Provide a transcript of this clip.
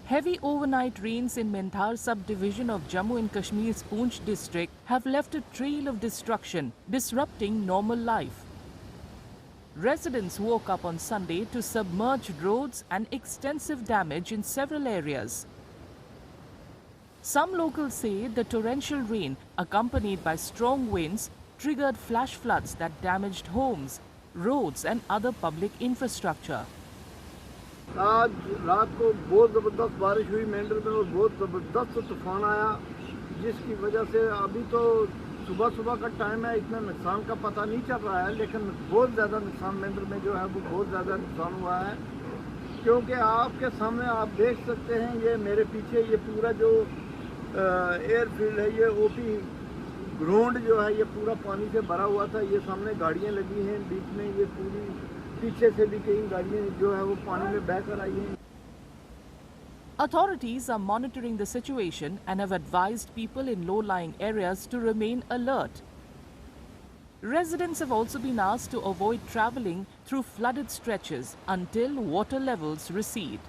Heavy overnight rains in Mendhar subdivision of Jammu and Kashmir's Poonch district have left a trail of destruction, disrupting normal life. Residents woke up on Sunday to submerged roads and extensive damage in several areas. Some locals say the torrential rain, accompanied by strong winds, triggered flash floods that damaged homes, roads and other public infrastructure. आज रात को बहुत ज़बरदस्त बारिश हुई मेंढर में और बहुत ज़बरदस्त तूफान आया, जिसकी वजह से अभी तो सुबह का टाइम है, इतना नुकसान का पता नहीं चल रहा है, लेकिन बहुत ज़्यादा नुकसान मेंढर में जो है वो बहुत ज़्यादा नुकसान हुआ है। क्योंकि आपके सामने आप देख सकते हैं, ये मेरे पीछे ये पूरा जो एयरफील्ड है, ये ओपी ग्राउंड जो है ये पूरा पानी से भरा हुआ था। ये सामने गाड़ियाँ लगी हैं बीच में, ये पूरी पीछे से भी कई गाड़ियाँ जो है वो पानी में बहकर आई हैं। Authorities are monitoring the situation and have advised people in low-lying areas to remain alert. Residents have also been asked to avoid travelling through flooded stretches until water levels recede.